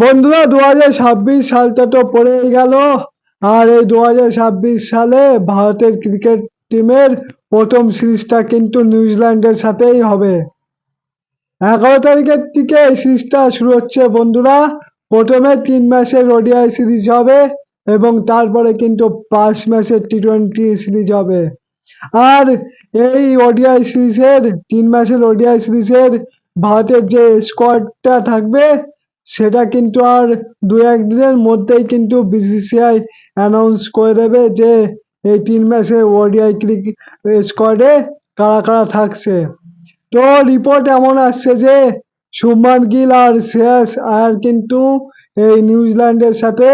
বন্ধুরা 2026 সালটা তো পড়েই গেল। আর এই 2026 সালে ভারতের ক্রিকেট টিমের প্রথম সিরিজটা কিন্তু নিউজিল্যান্ডের সাথেই হবে। 11 তারিখের থেকে এই সিরিজটা শুরু হচ্ছে বন্ধুরা। প্রথমে 3 ম্যাচের ওডিআই সিরিজ হবে এবং তারপরে কিন্তু 5 ম্যাচের টি-20 সিরিজ হবে। আর এই ওডিআই সিরিজের 3 ম্যাচের ওডিআই সিরিজের ভারতের যে স্কোয়াডটা থাকবে সেটা কিন্তু আর 2-1 দিনের মধ্যেই কিন্তু বিসিসিআই অ্যানাউন্স করে দেবে যে এই 3 ম্যাচের ওডিআই ক্রিকেট স্কোয়াডে কারা কারা থাকছে। তো রিপোর্ট এমন আসছে যে শুভমান গিল আর শ্রেয়াস আয়ার কিন্তু এই নিউজিল্যান্ডের সাথে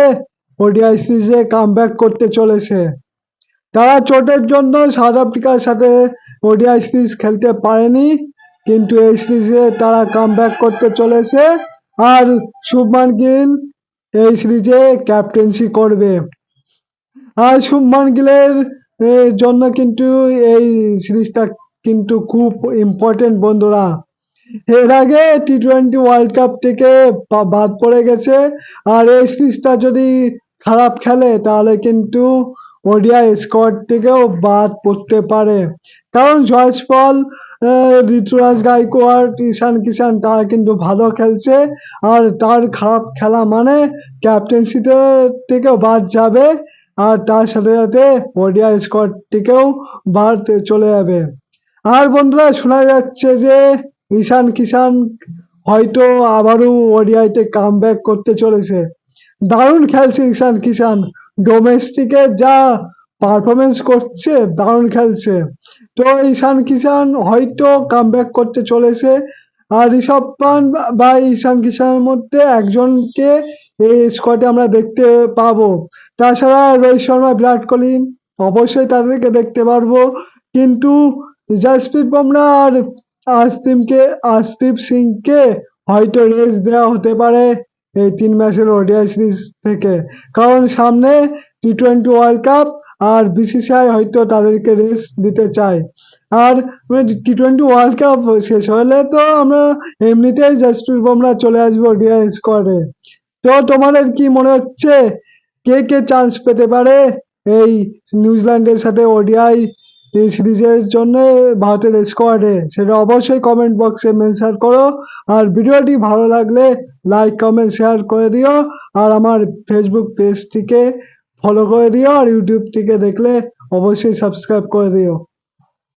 ওডিআই সিরিজে কামব্যাক করতে চলেছে। তারা চোটের জন্য সাউথ আফ্রিকার সাথে ওডিআই সিরিজ খেলতে পারেনি, কিন্তু এই সিরিজে তারা কামব্যাক করতে চলেছে। আর শুভমান গিল এই সিরিজে ক্যাপ্টেন্সি করবে। আর শুভমান গিলের জন্য কিন্তু এই সিরিজটা কিন্তু খুব ইম্পর্টেন্ট বন্ধুরা। এর আগে টি-20 ওয়ার্ল্ড কাপ থেকে বাদ পড়ে গেছে। আর এই সিরিজটা যদি খারাপ খেলে তাহলে কিন্তু ওডিআই স্কোয়াড থেকেও বাদ পড়তে পারে। কারণ জয়সওয়াল, ঋতুরাজ গাইকোয়াড়, ঈশান কিষান তারা কিন্তু ভালো খেলছে। আর তার খারাপ খেলা মানে ক্যাপ্টেন্সিতে থেকেও বাদ যাবে। আর তার সাথে সাথে ওডিআই স্কোয়াড থেকেও বাদ চলে যাবে। আর বন্ধুরা শোনা যাচ্ছে যে ঈশান কিষান হয়তো আবারও ওডিআইতে কামব্যাক করতে চলেছে। দারুণ খেলছে ঈশান কিষান, ডোমেস্টিকে যা পারফরমেন্স করছে দারুণ খেলছে। তো ঈশান কিষান হয়তো কামব্যাক করতে চলেছে। আর ঋষভ পান্ট বা ঈশান কিষানের মধ্যে একজনকে এই স্কোয়াডে আমরা দেখতে পাবো। তাছাড়া রোহিত শর্মা, বিরাট কোহলি অবশ্যই তাদেরকে দেখতে পারবো। কিন্তু জাসপ্রীত বুমরাহ আর আর্শদীপ সিংকে হয়তো রেস্ট দেওয়া হতে পারে এই 3 ম্যাচের ওডিআই সিরিজ থেকে। কারণ সামনে টি-20 ওয়ার্ল্ড কাপ আর বিসিসিআই হয়তো তাদেরকে রেস্ট দিতে চায়। আর টি-20 ওয়ার্ল্ড কাপ শেষ হলে তো আমরা এমনিতেই জাসপ্রীত বুমরাহ চলে আসবো ওডিআই স্কোয়াডে। তো তোমাদের কি মনে হচ্ছে কে কে চান্স পেতে পারে এই নিউজিল্যান্ডের সাথে ওডিআই এই সিরিজের জন্য ভারতের স্কোয়াডে? সেটা অবশ্যই কমেন্ট বক্সে মেনশন করো। আর ভিডিওটি ভালো লাগলে লাইক, কমেন্ট, শেয়ার করে দিও। আর আমার ফেসবুক পেজটিকে ফলো করে দিও। আর ইউটিউব থেকে দেখলে অবশ্যই সাবস্ক্রাইব করে দিও।